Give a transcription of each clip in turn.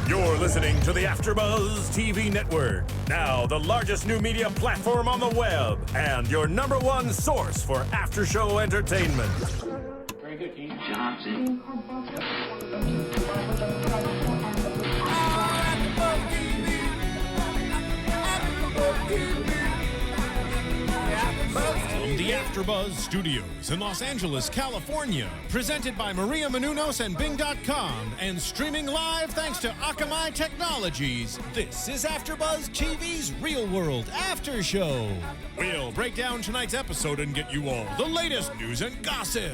You're listening to the AfterBuzz TV network, now the largest new media platform on the web, and your #1 source for after-show entertainment. Very good, Dean Johnson. From the AfterBuzz Studios in Los Angeles, California, presented by Maria Menounos and Bing.com, and streaming live thanks to Akamai Technologies, this is AfterBuzz TV's Real World After Show. We'll break down tonight's episode and get you all the latest news and gossip.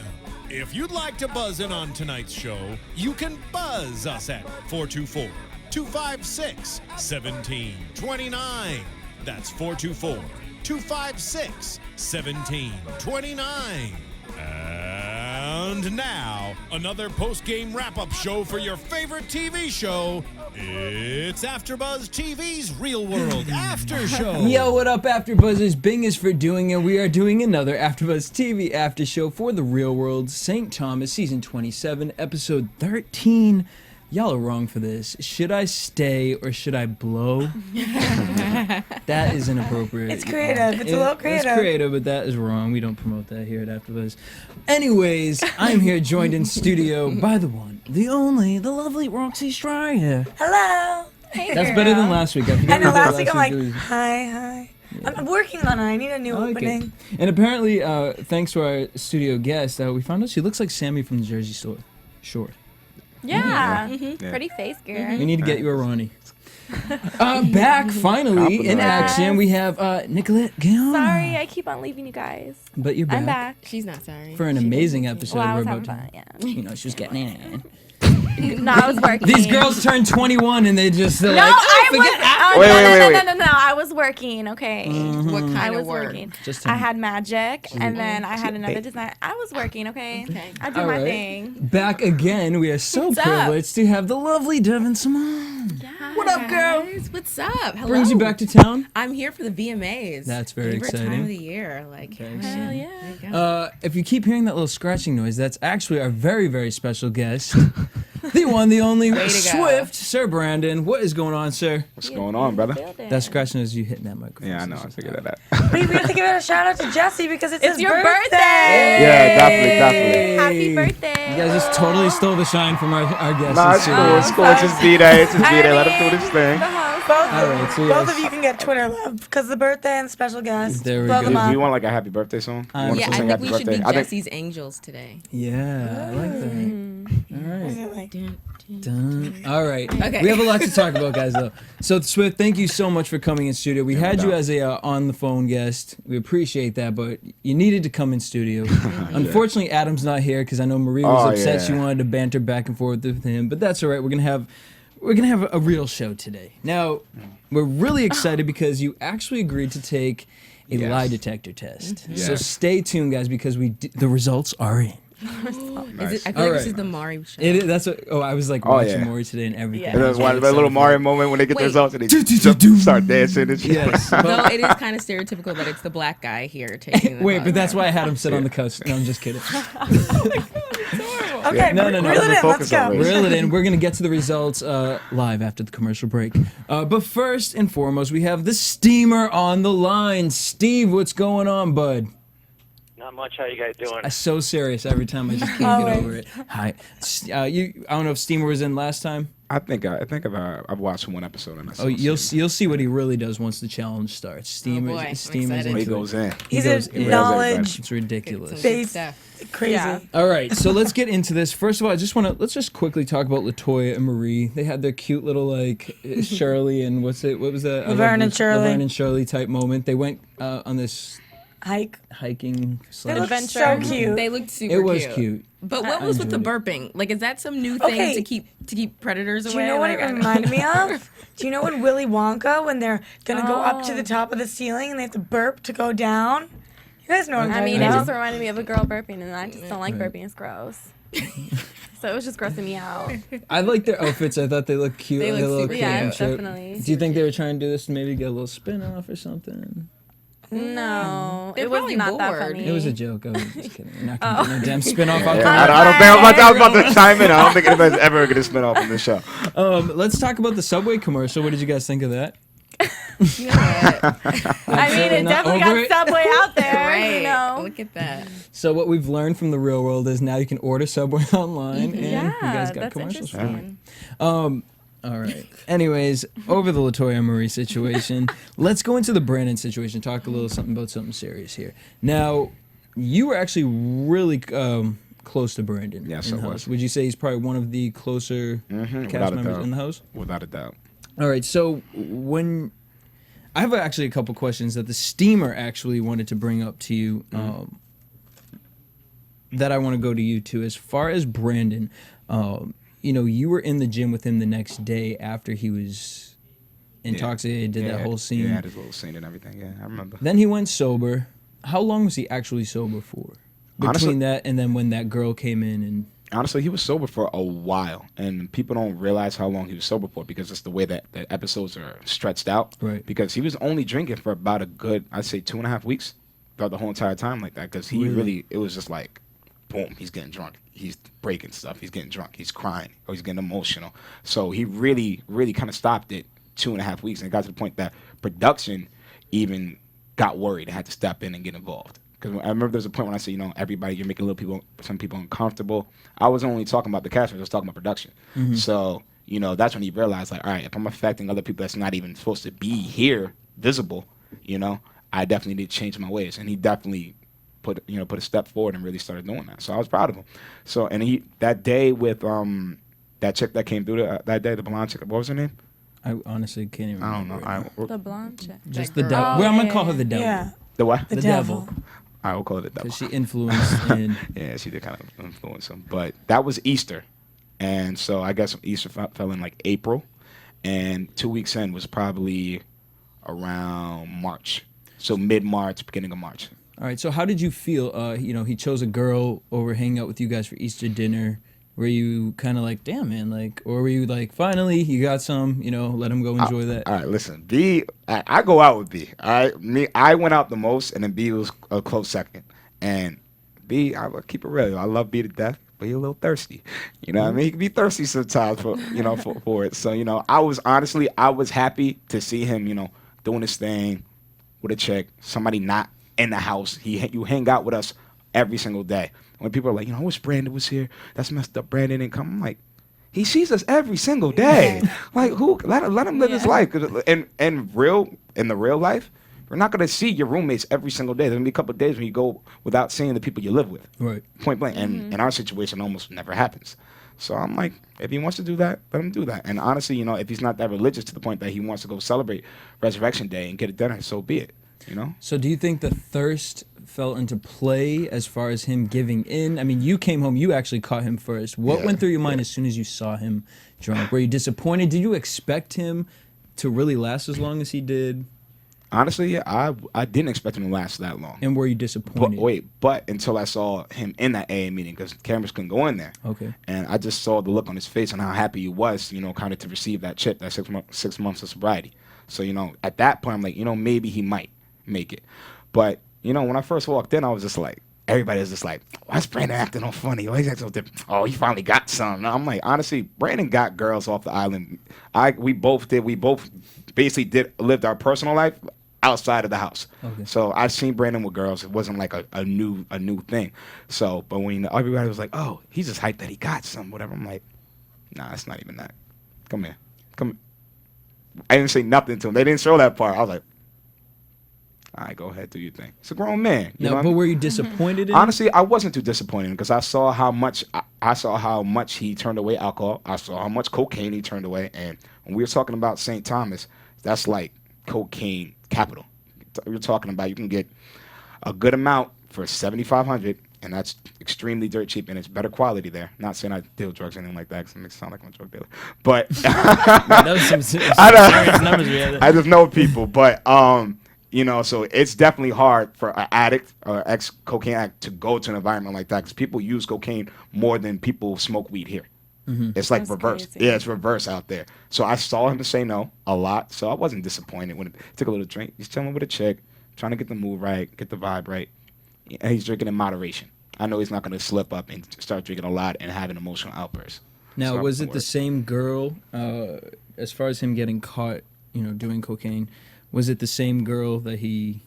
If you'd like to buzz in on tonight's show, you can buzz us at 424-256-1729. That's 424-256-1729. And now, another post-game wrap-up show for your favorite TV show. It's AfterBuzz TV's Real World After Show. Yo, what up, AfterBuzzers? Bing is for doing, and we are doing another AfterBuzz TV After Show for the Real World. St. Thomas, Season 27, Episode 13. Y'all are wrong for this. Should I stay or should I blow? That is inappropriate. It's creative. It's a little creative. It's creative, but that is wrong. We don't promote that here at AfterBuzz. Anyways, I'm here joined in studio by the one, the only, the lovely Roxy Striar. Hello. Hey, That's girl. better than last week. I know last week I'm like, was... hi. Yeah. I'm working on it. I need a new opening. And apparently, thanks to our studio guest, we found out she looks like Sammy from the Jersey Shore. Yeah. Pretty face, girl. We need to get you a Ronnie. Back finally in action, we have Nicolette Gaona. Sorry, I keep on leaving you guys. But you're back. I'm back. She's not sorry. For an amazing episode. Well, I was we're having about fun, to, yeah. You know, she was getting in. No, I was working. These girls turn 21 and they're like, No, wait. No, I was working, okay. What kind I of was work? working. Just I had magic, and then I had another design. I was working, okay. I do my thing. Back again, we are so What's privileged to have the lovely Devyn Simone. Yeah. What up, girl? What's up? Hello. Brings you back to town? I'm here for the VMAs. That's very Favorite exciting. time of the year. Like, Hell yeah. If you keep hearing that little scratching noise, that's actually our very, very special guest. The one, the only, Swift, Sir Brandon. What is going on, sir? What's going on, brother? That scratching is you hitting that microphone. Yeah, I know. I figured that out. We have to give a shout out to Jesse because it's his your birthday. Yeah, definitely. Happy birthday. You guys just totally stole the shine from our guests. Nah, it's cool. It's cool. It's his B-Day. It's his B-Day. Let him do this thing. Both of you can get Twitter love because the birthday and special guest. There we Blow go. them up. Do you want like a happy birthday song? yeah, I think we should be Jesse's Angels today. Yeah, I like that. All right. Dun, dun. Dun. All right. Okay. We have a lot to talk about, guys, though. So, Swift, thank you so much for coming in studio. We had you as a on-the-phone guest. We appreciate that, but you needed to come in studio. Unfortunately, Adam's not here because I know Marie was upset. She wanted to banter back and forth with him, but that's all right. We're gonna have a real show today. Now, we're really excited because you actually agreed to take a lie detector test. Yes. So stay tuned, guys, because the results are in. I feel like this is the Mari show. It is. That's what. Oh, I was like watching Maury today and everything. And there's one little Mario moment when they get the results and they start dancing and shit. Yes. Though it is kind of stereotypical that it's the black guy here taking the Wait, bus. but that's why I had him sit on the couch. No, I'm just kidding. Okay, No. reel it in. Let's go. Reel it in. We're going to get to the results live after the commercial break. But first and foremost, we have the steamer on the line. Steve, what's going on, bud? Not much. How you guys doing? I'm so serious every time. I just can't get over it. Hi. I don't know if Steamer was in last time. I've watched one episode and I saw you'll see what he really does once the challenge starts. Steamer's he goes in. He's a knowledge. It's ridiculous. Based crazy. Yeah. All right, so let's get into this. First of all, let's just quickly talk about LaToya and Marie. They had their cute little like Shirley and what was that? Laverne and Shirley type moment. They went on this hiking They looked so cute. They looked super cute. It was cute. cute. But what was with the burping? Like, is that some new thing to keep predators away? Do you know what it reminded me of? Do you know in Willy Wonka when they're gonna go up to the top of the ceiling and they have to burp to go down? You guys know what I'm talking about. It just reminded me of a girl burping, and I just don't like burping. It's gross. So it was just grossing me out. I like their outfits. I thought they looked cute. They looked super Yeah, and shit. definitely. Do you think they were trying to do this to maybe get a little spin off or something? No, They're it was probably not that bored. funny. It was a joke. I was just kidding. You're not gonna do no damn spin-off. I don't think I was about to chime in. I don't think anybody's ever going to spin off on this show. Let's talk about the Subway commercial. What did you guys think of that? You know what? I mean, it Not definitely over got it? Subway out there. Right. You know. Look at that. So what we've learned from the real world is now you can order Subway online, and Yeah, you guys got that's commercials for it. interesting. All right. Anyways, over the LaToya and Marie situation, let's go into the Brandon situation. Talk a little something about something serious here. Now, you were actually really close to Brandon. Yes, in I the was. house. Would you say he's probably one of the closer Without cast a members doubt. in the house? Without a doubt. All right. So when I have actually a couple questions that the steamer actually wanted to bring up to you, that I want to go to you too. As far as Brandon, you know, you were in the gym with him the next day after he was intoxicated, did that whole scene. Yeah, had his little scene and everything. Yeah, I remember. Then he went sober. How long was he actually sober for? Between Honestly- that and then when that girl came in and... Honestly, he was sober for a while, and people don't realize how long he was sober for because it's the way that the episodes are stretched out. Right. Because he was only drinking for about a good, I'd say, 2.5 weeks throughout the whole entire time like that. Because he really, it was just like, boom, he's getting drunk. He's breaking stuff. He's getting drunk. He's crying. Or he's getting emotional. So he really, really kind of stopped it 2.5 weeks, and it got to the point that production even got worried and had to step in and get involved. Because I remember there's a point when I said, you know, everybody, you're making some people uncomfortable. I wasn't only talking about the cast, I was talking about production. So, you know, that's when he realized, like, all right, if I'm affecting other people that's not even supposed to be here, visible, you know, I definitely need to change my ways. And he definitely put a step forward and really started doing that. So I was proud of him. So, and he, that day with that chick that came through that day, the blonde chick, what was her name? I honestly can't even I don't remember. know. The blonde chick. Just That the girl. devil. Well, I'm going to yeah, call her the devil. Yeah, The what? the The devil. devil. I will call it the devil. Because she influenced and... Yeah, she did kind of influence him. But that was Easter. And so I guess Easter fell in like April. And 2 weeks in was probably around March. So mid-March, beginning of March. All right, so how did you feel? You know, he chose a girl over hanging out with you guys for Easter dinner. Were you kind of like, damn, man, like, or were you like, finally, you got some, you know, let him go enjoy that? All right, listen, B, I go out with B. All right, I went out the most, and then B was a close second. And B, I will keep it real. I love B to death, but he's a little thirsty. You know what I mean? He can be thirsty sometimes for, you know, for it. So, you know, I was happy to see him, you know, doing his thing with a chick, somebody not in the house. You hang out with us every single day. When people are like, you know, I wish Brandon was here. That's messed up. Brandon didn't come. I'm like, he sees us every single day. Like, who? Let him live his life. 'Cause in the real life, you're not gonna see your roommates every single day. There's gonna be a couple of days when you go without seeing the people you live with. Right. Point blank. And in our situation, almost never happens. So I'm like, if he wants to do that, let him do that. And honestly, you know, if he's not that religious to the point that he wants to go celebrate Resurrection Day and get a dinner, so be it. You know. So do you think the thirst fell into play as far as him giving in? I mean, you came home, you actually caught him first. What went through your mind as soon as you saw him drunk? Were you disappointed? Did you expect him to really last as long as he did? Honestly, yeah, I didn't expect him to last that long. And were you disappointed? But until I saw him in that AA meeting, because cameras couldn't go in there. Okay. And I just saw the look on his face and how happy he was, you know, kind of to receive that chip, that 6 months of sobriety. So, you know, at that point, I'm like, you know, maybe he might make it. But, you know, when I first walked in, I was just like, everybody was just like, why's Brandon acting all funny? Why is he acting so different? Oh, he finally got some. And I'm like, honestly, Brandon got girls off the island. We both basically lived our personal life outside of the house. Okay. So I've seen Brandon with girls. It wasn't like a new thing. So, but when everybody was like, oh, he's just hyped that he got some, whatever. I'm like, nah, it's not even that. Come here. I didn't say nothing to him. They didn't show that part. I was like, all right, go ahead, do your thing. It's a grown man. You know what I But mean? were you disappointed in Honestly, I wasn't too disappointed because I saw how much he turned away alcohol. I saw how much cocaine he turned away. And when we were talking about St. Thomas, that's like cocaine capital. We're talking about you can get a good amount for $7,500, and that's extremely dirt cheap, and it's better quality there. Not saying I deal drugs or anything like that, because it makes it sound like I'm a drug dealer. But that was some serious numbers we had. I just know people, but you know, so it's definitely hard for an addict or ex-cocaine addict to go to an environment like that because people use cocaine more than people smoke weed here. It's like That's reverse. crazy. Yeah, it's reverse out there. So I saw him to say no a lot, so I wasn't disappointed when he took a little drink. He's chilling with a chick, trying to get the mood right, get the vibe right. And he's drinking in moderation. I know he's not going to slip up and start drinking a lot and have an emotional outburst. Now, So was I'm it the same girl, as far as him getting caught, doing cocaine, was it the same girl that he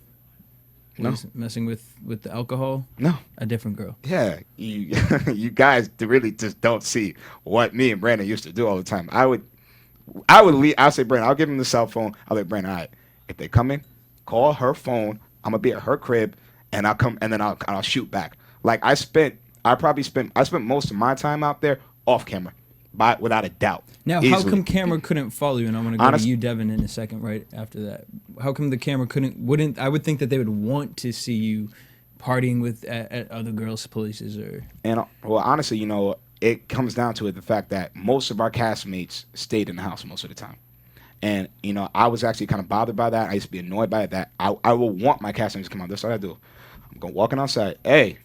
was messing with the alcohol? No. A different girl. Yeah, you guys really just don't see what me and Brandon used to do all the time. I would leave. I'll say, Brandon, I'll give him the cell phone. I'll let Brandon, all right, if they come in, call her phone. I'm gonna be at her crib, and I'll come, and then I'll shoot back. Like I spent most of my time out there off camera, without a doubt. Now, easily. how come camera couldn't follow you? And I'm going to go to you, Devyn, in a second, right after that. How come the camera wouldn't, I would think that they would want to see you partying at other girls' places or... And, well, honestly, it comes down to the fact that most of our castmates stayed in the house most of the time. And, I was actually kind of bothered by that. I used to be annoyed by it, that I will want my castmates to come out. That's what I do. I'm going walking outside. Hey,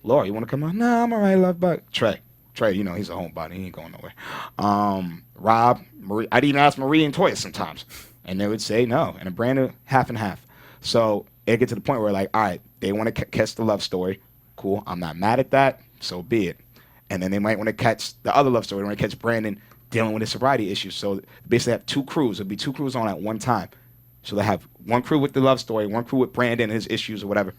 Laura, you want to come out? Nah, I'm all right, love bug. Trey, he's a homebody. He ain't going nowhere. Rob, Marie. I'd even ask Marie and Toya sometimes. And they would say no. And a Brandon, half and half. So it gets to the point where, like, all right, they want to catch the love story. Cool. I'm not mad at that. So be it. And then they might want to catch the other love story. They want to catch Brandon dealing with his sobriety issues. So basically have two crews. There'll be two crews on at one time. So they have one crew with the love story, one crew with Brandon and his issues or whatever.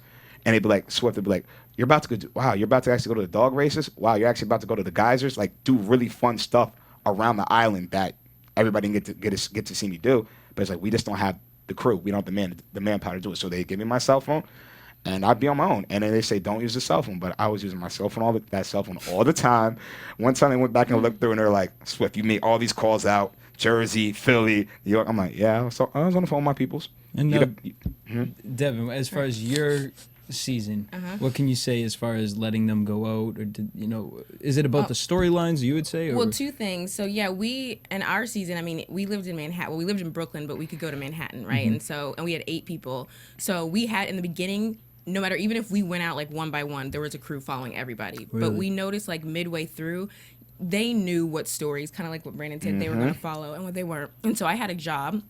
And they'd be like, Swift would be like, you're about to actually go to the dog races? Wow, you're actually about to go to the geysers? Like, do really fun stuff around the island that everybody can get to see me do. But it's like, we just don't have the crew. We don't have the manpower to do it. So they give me my cell phone, and I'd be on my own. And then they say, don't use the cell phone. But I was using my cell phone, that cell phone all the time. One time they went back and looked through, and they're like, Swift, you made all these calls out, Jersey, Philly, New York. I'm like, yeah, so I was on the phone with my peoples. And Devyn, as far as your season, what can you say as far as letting them go out, or is it about the storylines you would say? Or? Well, two things. So yeah, we in our season, I mean, we lived in Manhattan. Well, we lived in Brooklyn, but we could go to Manhattan, right? And we had 8 people. So we had in the beginning, no matter, even if we went out like one by one, there was a crew following everybody. Really? But we noticed like midway through, they knew what stories, kind of like what Brandon said, they were going to follow and what they weren't. And so I had a job.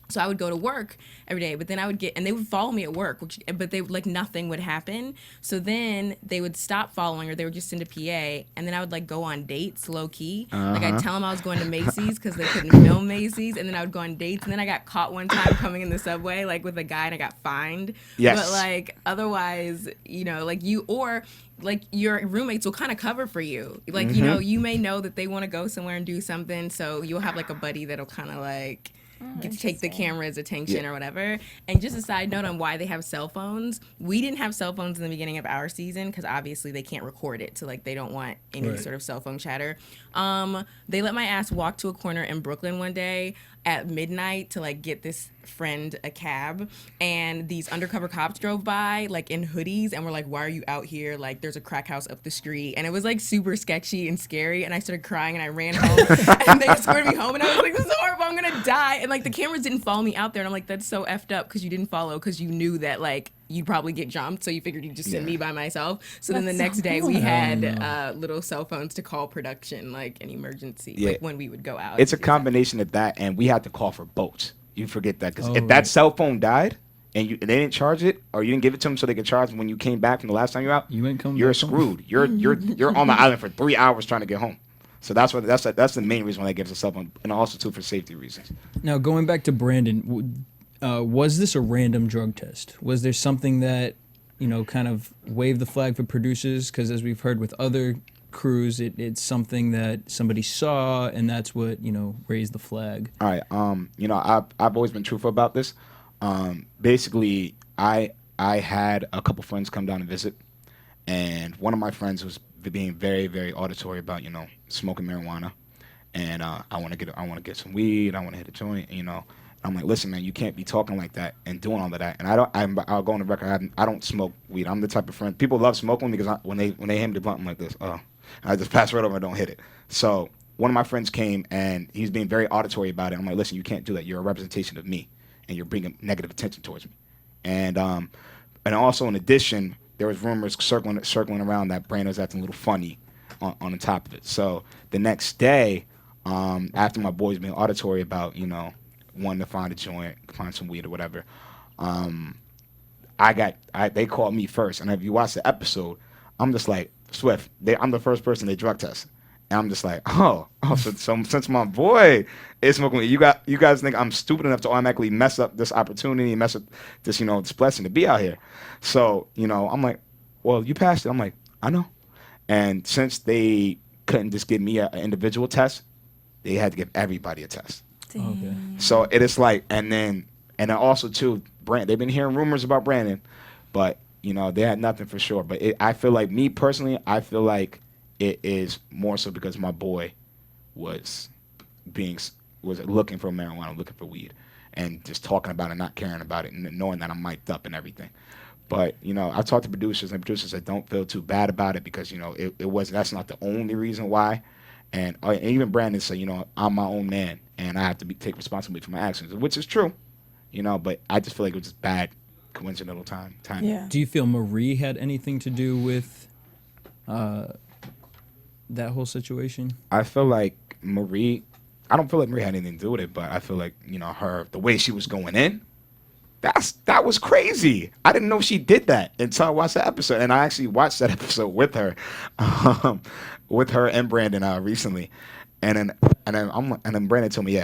So I would go to work every day, but then and they would follow me at work, but they like nothing would happen. So then they would stop following, or they would just send a PA, and then I would like go on dates low key. Like I'd tell them I was going to Macy's because they couldn't film Macy's, and then I would go on dates, and then I got caught one time coming in the subway like with a guy, and I got fined. Yes. But like otherwise, like your roommates will kind of cover for you. Like, you may know that they want to go somewhere and do something, so you'll have like a buddy that'll kind of like get to take the camera's attention or whatever. And just a side note on why they have cell phones. We didn't have cell phones in the beginning of our season because obviously they can't record it, so like they don't want any sort of cell phone chatter. They let my ass walk to a corner in Brooklyn one day at midnight to like get this friend a cab, and these undercover cops drove by like in hoodies and were like, why are you out here? Like there's a crack house up the street. And it was like super sketchy and scary, and I started crying and I ran home and they escorted me home, and I was like, this is horrible, I'm gonna die. And like the cameras didn't follow me out there, and I'm like, that's so effed up because you didn't follow because you knew that like you'd probably get jumped, so you figured you'd just send me by myself. So then the next day we had little cell phones to call production like an emergency, like when we would go out. It's a combination of that, and we had to call for boats. You forget that, because if that cell phone died and they didn't charge it, or you didn't give it to them so they could charge when you came back from the last time you were out, you're screwed. You're on the island for 3 hours trying to get home. So that's the main reason why they give us a cell phone, and also too for safety reasons. Now going back to Brandon, was this a random drug test? Was there something that kind of waved the flag for producers? Because as we've heard with other crews, it's something that somebody saw, and that's what raised the flag. All right. I've always been truthful about this. Basically, I had a couple friends come down and visit, and one of my friends was being very, very auditory about smoking marijuana, and I want to get some weed. I want to hit a joint. I'm like, listen, man, you can't be talking like that and doing all of that. And I'll go on the record. I don't smoke weed. I'm the type of friend people love smoking because when they hand me the blunt, I'm like this. And I just pass right over and don't hit it. So one of my friends came, and he's being very auditory about it. I'm like, listen, you can't do that. You're a representation of me, and you're bringing negative attention towards me. And also in addition, there was rumors circling around that Brandon was acting a little funny on the top of it. So the next day, after my boys being auditory about wanting to find a joint, find some weed or whatever, they called me first, and if you watch the episode, I'm just like, Swift, I'm the first person they drug test. And I'm just like, so since my boy is smoking weed, you guys think I'm stupid enough to automatically mess up this opportunity, mess up this, this blessing to be out here. So, I'm like, well, you passed it. I'm like, I know. And since they couldn't just give me an individual test, they had to give everybody a test. Okay. So it is like, and then also too, they've been hearing rumors about Brandon, but they had nothing for sure. But I feel like, me personally, I feel like it is more so because my boy was looking for marijuana, looking for weed, and just talking about it, not caring about it, and knowing that I'm mic'd up and everything. But I've talked to producers, and producers that don't feel too bad about it because that's not the only reason why. And even Brandon said, I'm my own man, and I have to take responsibility for my actions, which is true. But I just feel like it was just bad, coincidental time. Yeah. Do you feel Marie had anything to do with that whole situation? I feel like I don't feel like Marie had anything to do with it, but I feel like, the way she was going in, that was crazy. I didn't know she did that until I watched the episode, and I actually watched that episode with her and Brandon recently. And then Brandon told me,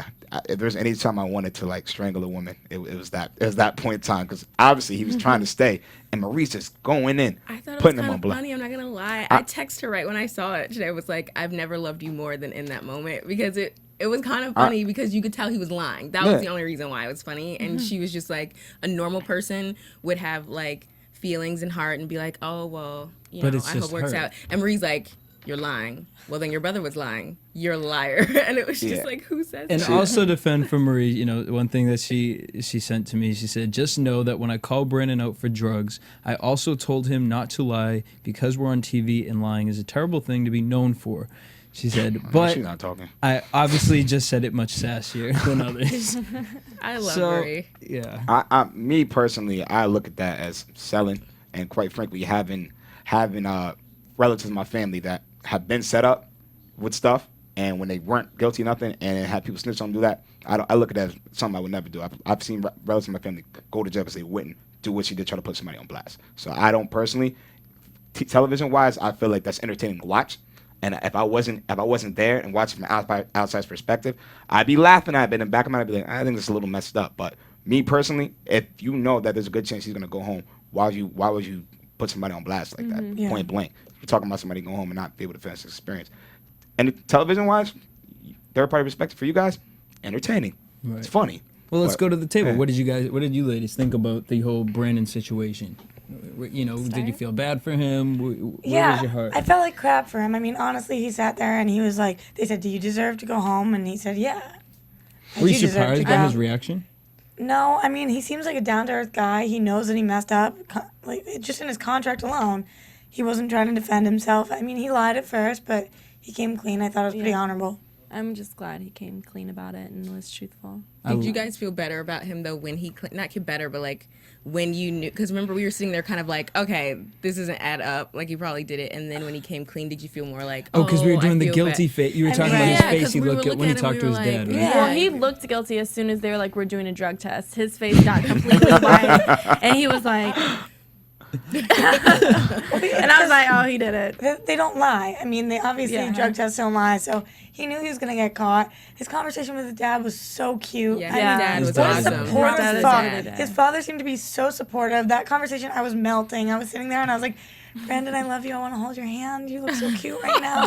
if there's any time I wanted to like strangle a woman, it was that point in time, because obviously he was trying to stay, and Marie's just going in, I thought it putting was him kind on of blast. funny. I'm not gonna lie. I texted her right when I saw it today. I was like, I've never loved you more than in that moment, because it was kind of funny because you could tell he was lying. That was the only reason why it was funny. And she was just like, a normal person would have like feelings and heart and be like, oh well, I hope it works out. And Marie's like, you're lying. Well, then your brother was lying. You're a liar. And it was just like, who says and that? And also defend for Marie, one thing that she sent to me, she said, just know that when I call Brandon out for drugs, I also told him not to lie because we're on TV and lying is a terrible thing to be known for. She said, but she's not talking. I obviously just said it much sassier than others. I love Marie. Yeah. Me personally, I look at that as selling, and quite frankly, having relatives in my family that have been set up with stuff, and when they weren't guilty of nothing and had people snitch on them do that, I look at that as something I would never do. I've seen relatives in my family go to jail because they wouldn't do what she did, try to put somebody on blast. So I don't personally, television-wise, I feel like that's entertaining to watch. And if I wasn't there and watching from an outside perspective, I'd be laughing at it. In the back of my mind, I'd be like, I think it's a little messed up. But me personally, if you know that there's a good chance he's gonna go home, why would you put somebody on blast like that, point blank? You're talking about somebody going home and not be able to finish the experience. And television-wise, third-party perspective for you guys, entertaining. Right. It's funny. Well, let's go to the table. What did you ladies think about the whole Brandon situation? Did you feel bad for him? Where was your heart? I felt like crap for him. I mean, honestly, he sat there and he was like, they said, do you deserve to go home? And he said, yeah. Were you surprised by his reaction? No, I mean, he seems like a down-to-earth guy. He knows that he messed up. Like, just in his contract alone, he wasn't trying to defend himself. I mean, he lied at first, but he came clean. I thought it was pretty honorable. I'm just glad he came clean about it and was truthful. Did you guys feel better about him, though, when he, not better, but like when you knew, because remember we were sitting there kind of like, okay, this doesn't add up, like he probably did it, and then when he came clean, did you feel more like, because we were doing the guilty face. You were talking about his face he looked at when he talked to his dad. Right? Yeah. Well, he looked guilty as soon as they were like, we're doing a drug test. His face got completely white, and he was like... and I was like, oh, he did it. They don't lie. I mean, they obviously drug tests don't lie, so he knew he was going to get caught. His conversation with his dad was so cute. Yeah, his dad was awesome. His father seemed to be so supportive. That conversation, I was melting. I was sitting there and I was like, Brandon, I love you. I want to hold your hand. You look so cute right now.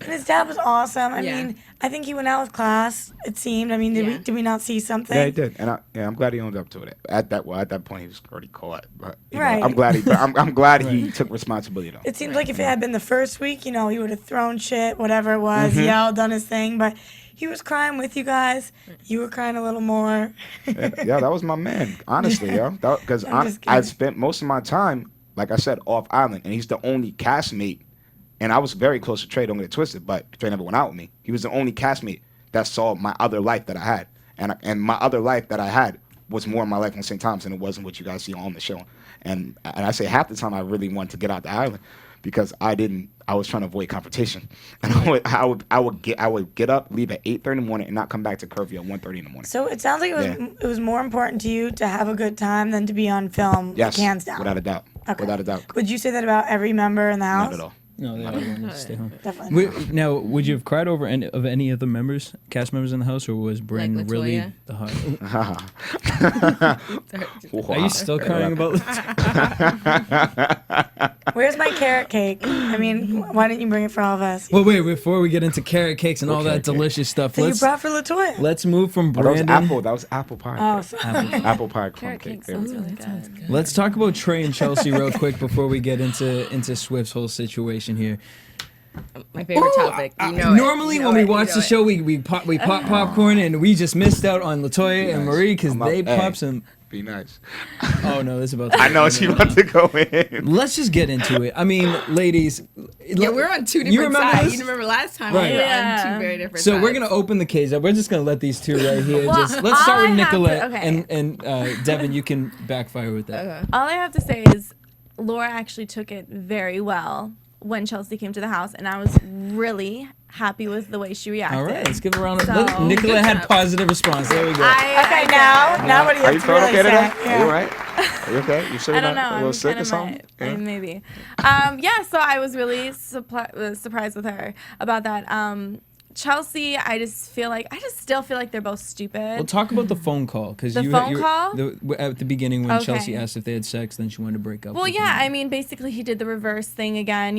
And his dad was awesome. I mean, I think he went out with class, it seemed. I mean, did we not see something? Yeah, he did. And I'm glad he owned up to it. At that point, he was already caught. But, I'm glad he took responsibility, though. It seems like if it had been the first week, he would have thrown shit, whatever it was, yelled, done his thing. But he was crying with you guys. You were crying a little more. Yeah, that was my man, honestly, because I spent most of my time, like I said, off island, and he's the only castmate. And I was very close to Trey, don't get it twisted, but Trey never went out with me. He was the only castmate that saw my other life that I had. And my other life that I had was more in my life on St. Thomas than it wasn't what you guys see on the show. And I say half the time I really wanted to get out the island because I was trying to avoid confrontation, and I would get up, leave at 8:30 in the morning, and not come back to curfew at 1:30 in the morning. So it sounds like it was more important to you to have a good time than to be on film. Yes, hands down. without a doubt. Okay. Without a doubt. Would you say that about every member in the house? Not at all. No, they all wanted to stay home. Definitely. Now, would you have cried over any of the cast members in the house, or was Bryn Like really LaToya? the hot? Are you still crying about LaToya? Where's my carrot cake? I mean, why didn't you bring it for all of us? Well, wait, before we get into carrot cakes and all that delicious stuff, That you brought for LaToya. let's move from Oh, that was Brandon. That was apple pie. Oh, sorry. Apple pie crumb Carrot cake. cake sounds really good. Let's talk about Trey and Chelsea real quick before we get into Swift's whole situation here. My favorite topic. You know Normally, it. You know when we it. watch You the know show, we pop popcorn, and we just missed out on LaToya and Marie because they pop some. Be nice. Oh no, this is about. I know she's about to go in. Let's just get into it. I mean, ladies. Yeah, we're on two You different remember sides. this? You remember last time Right. we were Yeah. on two very different So sides. we're gonna open the cage up. We're just gonna let these two right here. Well, Let's start with I have to- Nicolette okay. and Devyn. You can backfire with that. All I have to say is Laura actually took it very well when Chelsea came to the house, and I was really happy with the way she reacted. All right, let's give a round of So- applause. Nicolette had job. positive response. There we go. Okay, now what do you Are you have to feeling really okay today? say? Are you all right? Are you okay? You sure I you're don't know. not a little I'm sick kind or of something? Yeah. maybe. Yeah. So I was really surprised with her about that. Chelsea, I just still feel like they're both stupid. Well, talk about the phone call because The phone call? At the beginning when Okay. Chelsea asked if they had sex, then she wanted to break up. Well, with yeah, him. I mean, basically he did the reverse thing again,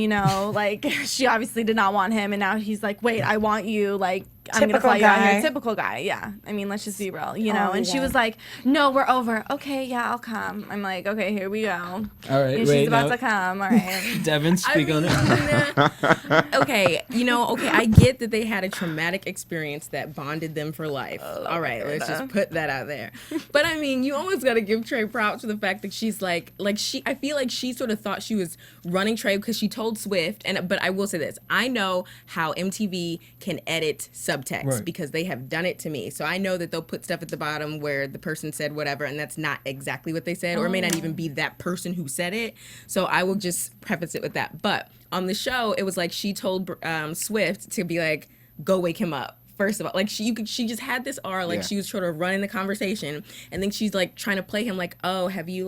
like she obviously did not want him, and now he's like, wait, I want you, like, I'm going to Typical fly you out guy. here. Typical guy, yeah. I mean, let's just be real, and she yeah. was like, no, we're over. Okay, yeah, I'll come. I'm like, okay, here we go. All right, And wait, she's about now- to come, all right. Devyn, speak on it. Okay, I get that they had a traumatic experience that bonded them for life. All right, let's just put that out there. But I mean, you always got to give Trey props for the fact that she's I feel like she sort of thought she was running Trey because she told Swift, but I will say this, I know how MTV can edit subtext Right. because they have done it to me. So I know that they'll put stuff at the bottom where the person said whatever, and that's not exactly what they said, or it may not even be that person who said it. So I will just preface it with that. But on the show, it was like she told Swift to be like, go wake him up. First of all, she just had this aura, like Yeah. she was sort of running the conversation, and then she's like trying to play him like, oh, have you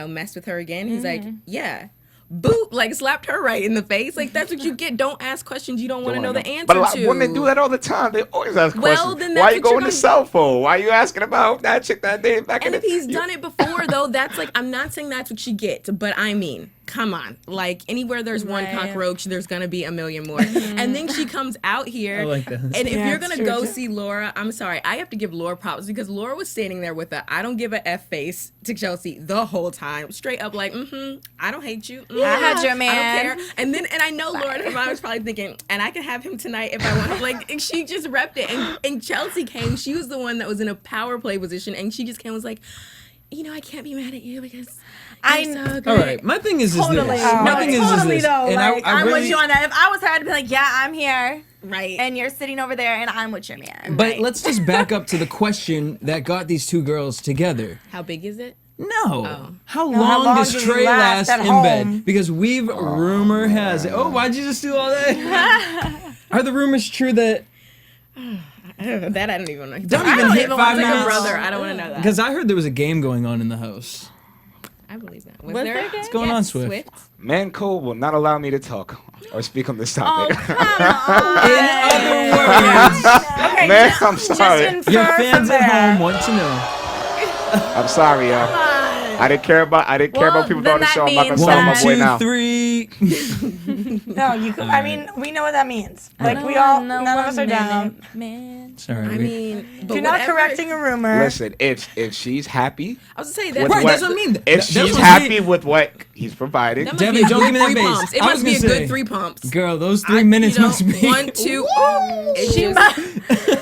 messed with her again? He's like, yeah. Boop, slapped her right in the face. That's what you get. Don't ask questions you don't want to know the answer But a lot to. of women do that all the time. They always ask Well, questions. then Why that's you what going you're to gonna cell phone? Why you asking about that chick that day back And in if he's done it before, though, that's I'm not saying that's what she gets, but I mean, come on. Anywhere there's one Right. cockroach, there's going to be a million more. And then she comes out here. I like that. And if Yeah, you're it's going to true, go too. see Laura, I'm sorry, I have to give Laura props because Laura was standing there with a I don't give a F face to Chelsea the whole time. Straight up I don't hate you. I had your I man. don't care. And I know Laura in her mind was probably thinking, and I can have him tonight if I want. And she just repped it. And Chelsea came. She was the one that was in a power play position, and she just came and was like, I can't be mad at you because you're so All great. right, my thing is Totally. this. My thing is totally this. though. And I'm really, with you on that. If I was her, I'd be like, yeah, I'm here. Right. And you're sitting over there, and I'm with your man. But Right. let's just back up to the question that got these two girls together. How big is it? No. How how long long does do you Trey last last at in home? bed? Because rumor has it. Oh, why'd you just do all that? Are the rumors true that? That I don't even know. Don't I even don't hit even 5 want to minutes. brother. I don't want to know that. Because I heard there was a game going on in the house. I believe that. Was there a game? What's going on, Swift? Man Cole will not allow me to talk or speak on this topic. In other words, Okay, Man, just, I'm sorry. Just infer your from fans at there. home want to know. I'm sorry, y'all. I didn't care about Well, people then on the that show. I'm not gonna means sell my that- boy 1, 2, now. 3. No, I mean, we know what that means. None of us are down. Man. Sorry. I mean, but You're not whatever- correcting a rumor. Listen, if she's happy, I was saying with that. Right, what, that's what I mean. if That's she's what happy I'm with what he's providing, That must Devyn, be a don't good give me that 3 bass. pumps. It I must was be a gonna say, good 3 pumps. Girl, those 3 minutes must be 1, 2.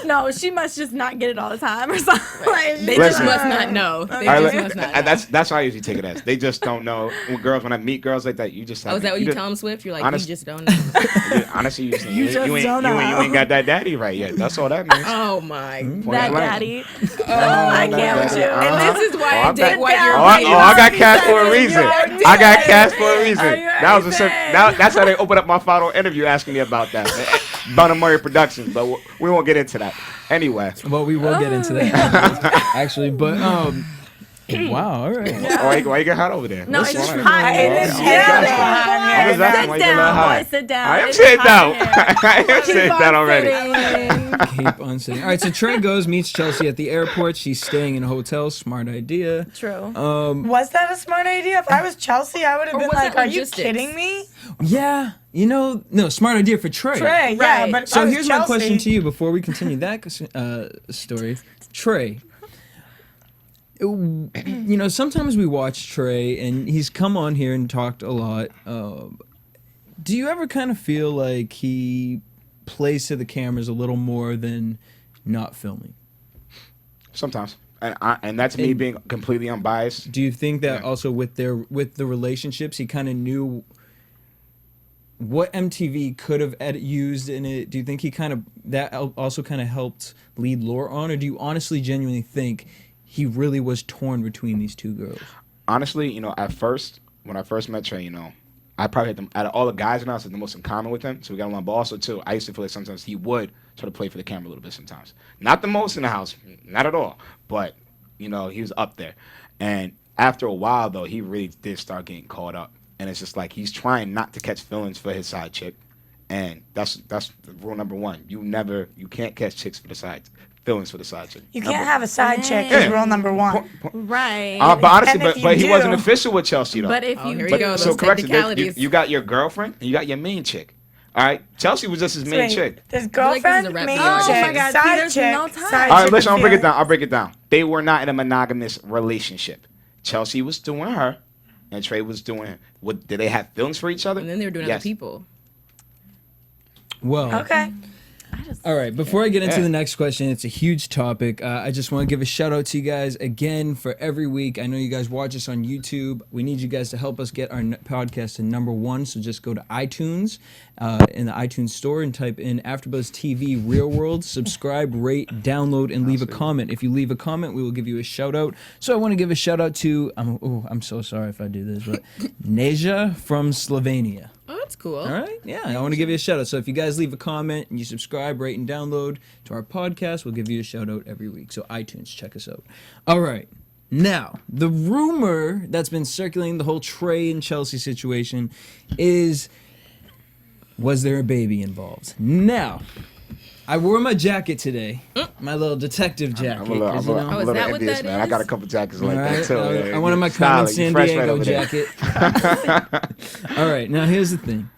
No, she must just not get it all the time or something. They Listen. just must not know. They All right, just must not and know. that's that's how I usually take it as. They just don't know. When I meet girls like that, you just have. Oh, is that what you tell them, Swift? You're like, you just don't know. Honestly, you ain't got that daddy right yet. That's all that means. Oh my. That daddy. I can't with you. And this is why I date white I got cast for a reason. I got cast for a reason. That's how they opened up my final interview asking me about that. Bun and Murray Productions, but we won't get into that. Anyway. Well, we will get into that actually, but wow, all right. Why you get hot over there? No, What's it's just going on? hot. I'm just asking why you get a little hot. Sit down. I am sitting down. I am sitting down already. Keep on sitting. All right, so Trey meets Chelsea at the airport. She's staying in a hotel. Smart idea. True. Was that a smart idea? If I was Chelsea, I would have been like, "Are you kidding me?" Yeah, no, smart idea for Trey. Trey, yeah, Right. but if I So was here's Chelsea, my question to you before we continue that story. Trey, sometimes we watch Trey, and he's come on here and talked a lot. Do you ever kind of feel like he plays to the cameras a little more than not filming? Sometimes. And that's me being completely unbiased. Do you think that also with the relationships, he kind of knew what MTV could have used in it? Do you think he that also kind of helped lead Lore on, or do you honestly genuinely think he really was torn between these two girls? Honestly, at first, when I first met Trey, I probably had out of all the guys in the house, had the most in common with him. So we got along. But also, too, I used to feel like sometimes he would try to play for the camera a little bit sometimes. Not the most in the house, not at all. But, he was up there. And after a while, though, he really did start getting caught up. And it's just like he's trying not to catch feelings for his side chick. And that's rule number one. You can't catch chicks for the side feelings for the side chick. you can't have a side chick. Is rule number one. Right. But honestly, And if but he you wasn't do- official with Chelsea though. But if you here do, you go. So Those correction, technicalities. you got your girlfriend and you got your main chick. All right, Chelsea was just his main Wait, chick. There's like girlfriend, this is a rap main video. chick, Oh my God, see, side there's chick, no time. side All right, chick listen, I'll break it feeling. down. I'll break it down. They were not in a monogamous relationship. Chelsea was doing her, and Trey was doing him. Did they have feelings for each other? And then they were doing Yes. other people. Well, Okay. all right, before I get into the next question, it's a huge topic. I just want to give a shout out to you guys again for every week. I know you guys watch us on YouTube. We need you guys to help us get our podcast to #1. So just go to iTunes, in the iTunes store, and type in AfterBuzz TV Real World. Subscribe, rate, download, and leave a comment. If you leave a comment, we will give you a shout out. So I want to give a shout out to, I'm so sorry if I do this, but Neja from Slovenia. Oh, that's cool. All right. Yeah, I want to give you a shout out. So if you guys leave a comment and you subscribe, rate, and download to our podcast, we'll give you a shout out every week. So iTunes, check us out. All right. Now, the rumor that's been circulating the whole Trey and Chelsea situation is, was there a baby involved? Now, I wore my jacket today, my little detective jacket. I'm a little is that what envious, that man. I is? got a couple jackets like All that right, too. I wanted my Carmen San Diego jacket. jacket. All right, now here's the thing.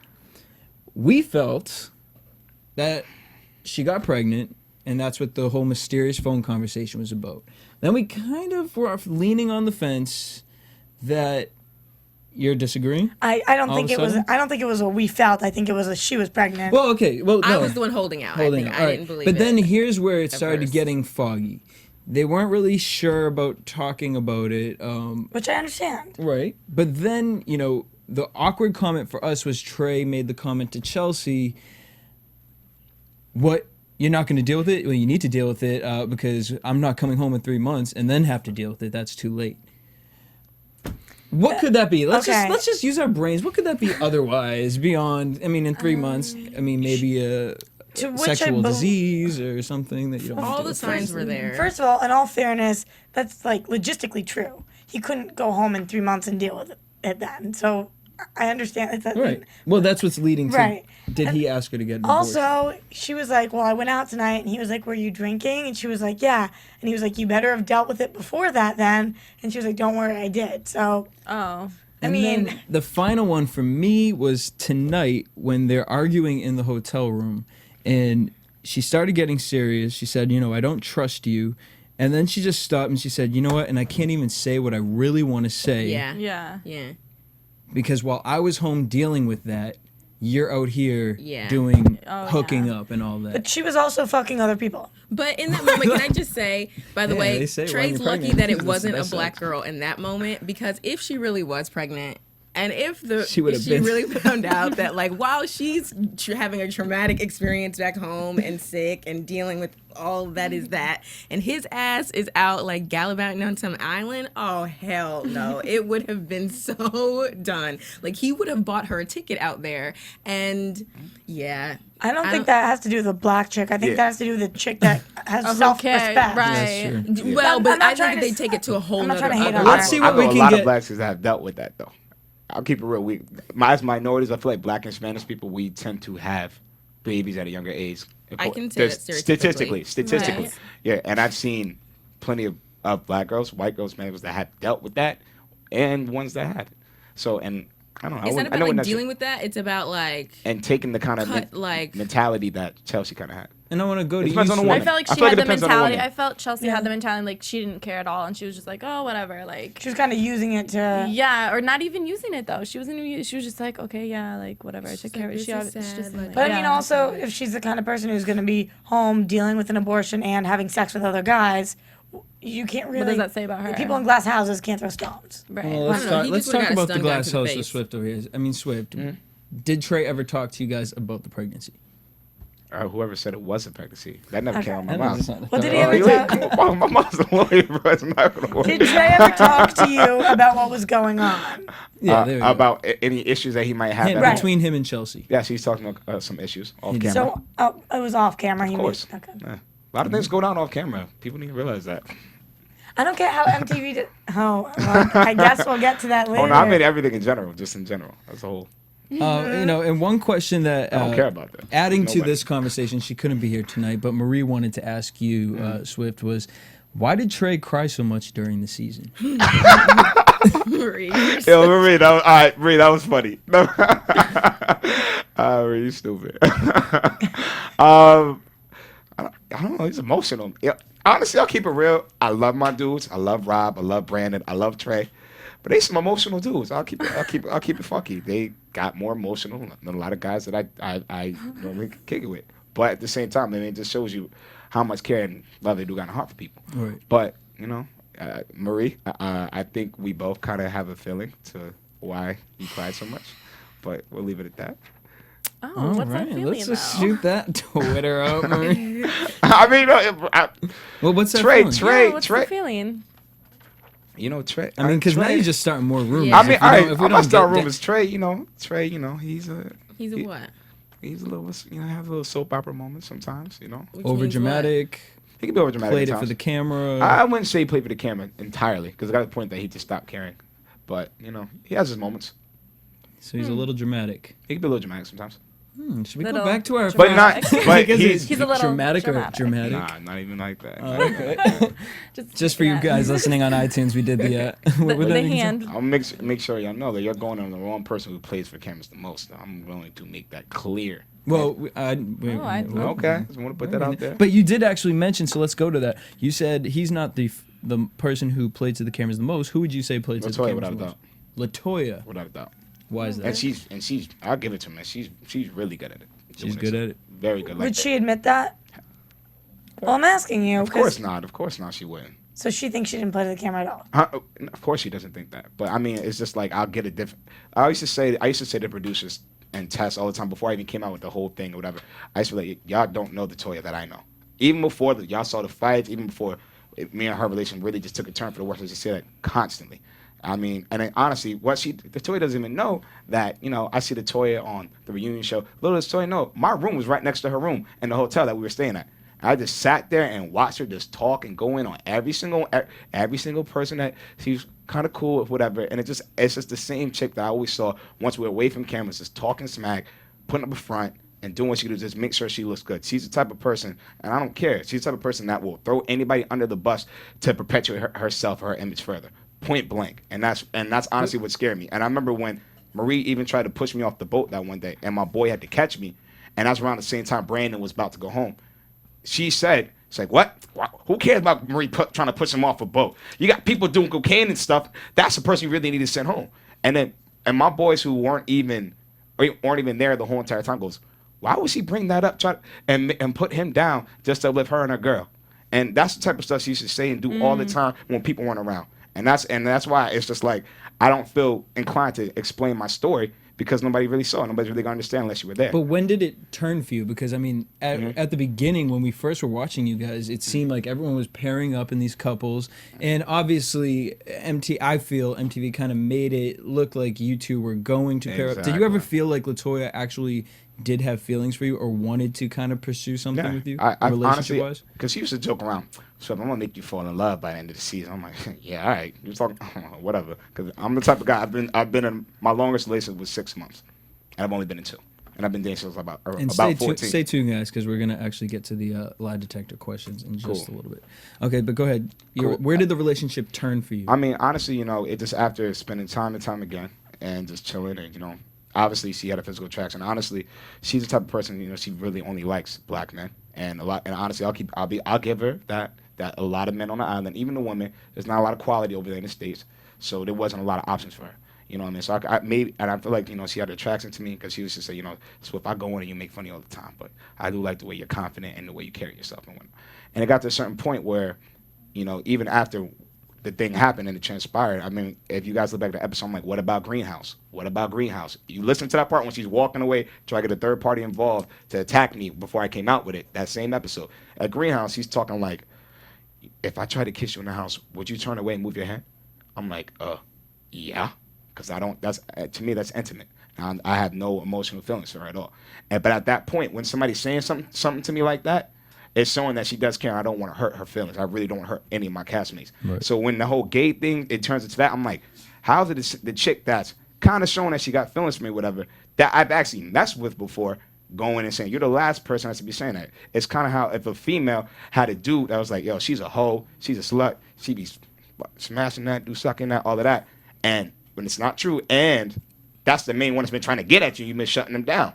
We felt that she got pregnant, and that's what the whole mysterious phone conversation was about. Then we kind of were leaning on the fence that you're disagreeing. I don't All think of a it was. sudden? I don't think it was a we felt. I think it was a she was pregnant. Well, okay. Well, I no. was the one holding out. Holding I it. think. All I right. didn't believe But it. then here's where it at started first. getting foggy. They weren't really sure about talking about it. Which I understand. Right. But then, the awkward comment for us was Trey made the comment to Chelsea, what, you're not going to deal with it? Well, you need to deal with it because I'm not coming home in 3 months and then have to deal with it. That's too late. What could that be? Let's just use our brains. What could that be otherwise beyond, in 3 months, maybe a sexual disease or something that you don't all want the to signs were there. First of all, in all fairness, that's like logistically true. He couldn't go home in 3 months and deal with it then. So I understand. Right. Well, that's what's leading to. Right. Did he ask her to get divorced? Also, she was like, well, I went out tonight. And he was like, were you drinking? And she was like, yeah. And he was like, you better have dealt with it before that then. And she was like, don't worry, I did. So, Oh. And then the final one for me was tonight when they're arguing in the hotel room, and she started getting serious. She said, I don't trust you. And then she just stopped and she said, you know what? And I can't even say what I really want to say. Yeah. Yeah. Yeah. Because while I was home dealing with that, you're out here Yeah. doing hooking up and all that. But she was also fucking other people. But in that moment, can I just say, by the Yeah, way, they say when Trey's you're lucky pregnant, that it it's wasn't a best black sex. girl in that moment, because if she really was pregnant, and if She would've she been. really found out that, like, while she's having a traumatic experience back home and sick and dealing with all that is that, and his ass is out like gallivanting on some island, oh hell no, it would have been so done. Like, he would have bought her a ticket out there, and yeah. I don't think that has to do with the black chick. I think that has to do with the chick that has self-respect. Right. That's true. Well, I'm but not I trying think to they take it to a whole I'm not nother trying to hate level. on Let's her. see I what know we a can lot get. of blacks that have dealt with that though. I'll keep it real. As minorities, I feel like black and Spanish people, we tend to have babies at a younger age. I can say that statistically. Right. Yeah, and I've seen plenty of black girls, white girls, males that have dealt with that, and ones that haven't. So, and I don't know. It's not I know about like dealing with that. It's about like and taking the kind of mentality that Chelsea kind of had. And I want to go to you. depends on the Swift. woman. I felt like I she feel like had it the depends on the mentality. woman. I felt Chelsea had the mentality like she didn't care at all, and she was just like, oh, whatever, like. She was kind of using it to. Yeah, or not even using it though. She wasn't even. She was just like, okay, yeah, like whatever. I took care of it. She this it's is just sad, like, But I mean, also, if she's the kind of person who's going to be home dealing with an abortion and having sex with other guys, you can't really. What does that say about her? People in glass houses can't throw stones. Right. Well, I don't know, he let's just would've talk got a about the stun gun glass to the house with face. Swift over here. I mean, Swift. Did Trey ever talk to you guys about the pregnancy? Whoever said it wasn't pregnancy, that never came out of my That mouth. was not- Well, did he Oh, ever wait, talk? come on, my mom's a lawyer, bro. It's not gonna work. Did Trey ever talk to you about what was going on? Yeah, there we go. About any issues that he might have. Him- at home. between him and Chelsea. Yes, he's talking about some issues off camera. So it was off camera. of course. Okay. Yeah. A lot of things go down off camera. People need to realize that. I don't get how MTV did. Oh, well, I guess we'll get to that later. Oh no, I mean everything in general, just in general, as a whole. And one question that I don't care about that. adding to Nobody. this conversation, she couldn't be here tonight, but Marie wanted to ask you, Swift, was why did Trey cry so much during the season? Marie. Yo, Marie, that was, all right, Marie, that was funny. Marie, you stupid. I don't know. He's emotional. Yeah, honestly, I'll keep it real. I love my dudes. I love Rob. I love Brandon. I love Trey. But they some emotional dudes. I'll keep it funky. They got more emotional than a lot of guys that I normally kick it with. But at the same time, I mean, it just shows you how much care and love they do got in the heart for people. Right. But Marie, I think we both kind of have a feeling to why you cried so much. But we'll leave it at that. Oh, what's that feeling let's just though? shoot that Twitter out, Marie. I mean, Well, what's that Trey, feeling? Yeah, what's the feeling? You know, Trey. I mean, because now Trey- you're just starting more rumors. Yeah. I mean, If we all don't- right, if we I'm don't gonna start get rumors. Trey, he's a what? he's a little, have a little soap opera moments sometimes, Which over means dramatic. He can be over dramatic. Played at it for times. the camera. I wouldn't say he played for the camera entirely because I got to the point that he just stopped caring. But he has his moments. So he's a little dramatic. He can be a little dramatic sometimes. Should we go Little back to our? But not. Dramatic. But Because he's a little dramatic or dramatic. dramatic. nah, not even like that. Okay. Just for you yeah. guys listening on iTunes, we did the what would The that mean? hand. I'll make sure y'all know that you're going on the wrong person who plays for cameras the most. I'm willing to make that clear. Well, I- Okay, just want to put that out there. But you did actually mention, so let's go to that. You said he's not the person who played to the cameras the most. Who would you say played to the LaToya, cameras without a the doubt. most? LaToya. Without a doubt. Why is that? And she's I'll give it to her, man. She's really good at it. She's Doing good this. at it. Very good. Would Like she admit that? Well, I'm asking you. Of course not. Of course not. She wouldn't. So she thinks she didn't play to the camera at all. Of course she doesn't think that. But I mean, it's just like I'll get a different. I used to say to producers and Tess all the time before I even came out with the whole thing or whatever. I used to be like, y'all don't know the Toya that I know. Even before y'all saw the fights, even before me and her relation really just took a turn for the worse. I just say that constantly. I mean, and then honestly, the Toya doesn't even know that, I see the Toya on the reunion show. Little does Toya know, my room was right next to her room in the hotel that we were staying at. I just sat there and watched her just talk and go in on every single person that she's kind of cool with, whatever. And it's just the same chick that I always saw once we were away from cameras, just talking smack, putting up a front, and doing what she does, just make sure she looks good. She's the type of person, and I don't care. She's the type of person that will throw anybody under the bus to perpetuate herself or her image further, point blank. And that's honestly what scared me. And I remember when Marie even tried to push me off the boat that one day, and my boy had to catch me, and that's around the same time Brandon was about to go home. She said, it's like, what? Who cares about Marie trying to push him off a boat? You got people doing cocaine and stuff. That's the person you really need to send home. And my boys who weren't even aren't even there the whole entire time goes, why would she bring that up and put him down just to lift her and her girl? And that's the type of stuff she used to say and do all the time when people weren't around. And that's why it's just like I don't feel inclined to explain my story because nobody really saw it. Nobody's really going to understand unless you were there. But when did it turn for you? Because, I mean, at the beginning when we first were watching you guys, it seemed like everyone was pairing up in these couples. And obviously, I feel MTV kind of made it look like you two were going to pair up. Did you ever feel like LaToya actually did have feelings for you or wanted to kind of pursue something with you, relationship-wise? Because she used to joke around, so I'm going to make you fall in love by the end of the season. I'm like, yeah, all right. You're talking, whatever. Because I'm the type of guy, I've been in, my longest relationship was 6 months. And I've only been in 2. And I've been dating since about 14. Stay tuned, guys, because we're going to actually get to the lie detector questions in just a little bit. Okay, but go ahead. Where did the relationship turn for you? I mean, honestly, it just after spending time and time again and just chilling and, obviously she had a physical attraction. Honestly, she's the type of person, she really only likes black men. And honestly, I'll give her that a lot of men on the island, even the women, there's not a lot of quality over there in the States. So there wasn't a lot of options for her. You know what I mean? So I feel like, she had attraction to me because she used to say, so if I go in and you make funny all the time, but I do like the way you're confident and the way you carry yourself and whatnot. And it got to a certain point where, even after the thing happened and it transpired, I mean, if you guys look back at the episode, I'm like, what about Greenhouse? What about Greenhouse? You listen to that part when she's walking away, trying to get a third party involved to attack me before I came out with it, that same episode. At Greenhouse, he's talking like, if I try to kiss you in the house, would you turn away and move your hand? I'm like, yeah. Because to me, that's intimate. I have no emotional feelings for her at all. But at that point, when somebody's saying something to me like that, it's showing that she does care. I don't want to hurt her feelings. I really don't want to hurt any of my castmates. Right. So when the whole gay thing, it turns into that, I'm like, how's it the chick that's kind of showing that she got feelings for me, whatever, that I've actually messed with before, going and saying, you're the last person I should be saying that. It's kind of how if a female had a dude that was like, yo, she's a hoe, she's a slut, she be smashing that, sucking that, all of that. And when it's not true, and that's the main one that's been trying to get at you, you've been shutting them down.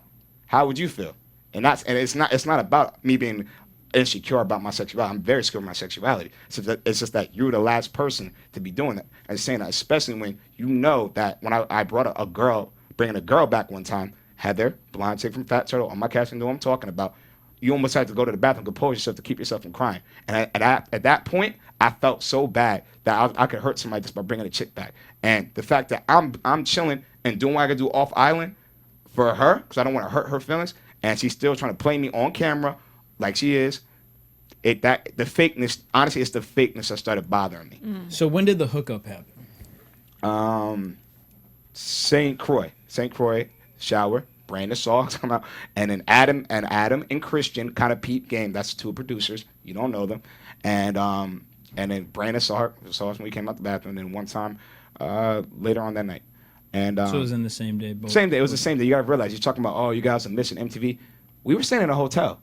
How would you feel? And it's not about me being insecure about my sexuality. I'm very secure in my sexuality. So it's just that you're the last person to be doing that and saying that, especially when you know that when I brought a girl, bringing a girl back one time, Heather, blind chick from Fat Turtle, on my casting, know what I'm talking about. You almost had to go to the bathroom, compose yourself to keep yourself from crying. And at that point, I felt so bad that I could hurt somebody just by bringing a chick back. And the fact that I'm chilling and doing what I could do off island for her, because I don't want to hurt her feelings, and she's still trying to play me on camera like she is. The fakeness, honestly, it's the fakeness that started bothering me. So when did the hookup happen? St. Croix, shower. Brandon saw come out, and then Adam and Christian kind of peep game. That's 2 producers. You don't know them, and then Brandon saw us when we came out the bathroom. And then one time later on that night, and so it was in the same day. Same day. It was the same day. You gotta realize you're talking about you guys are missing MTV. We were staying in a hotel.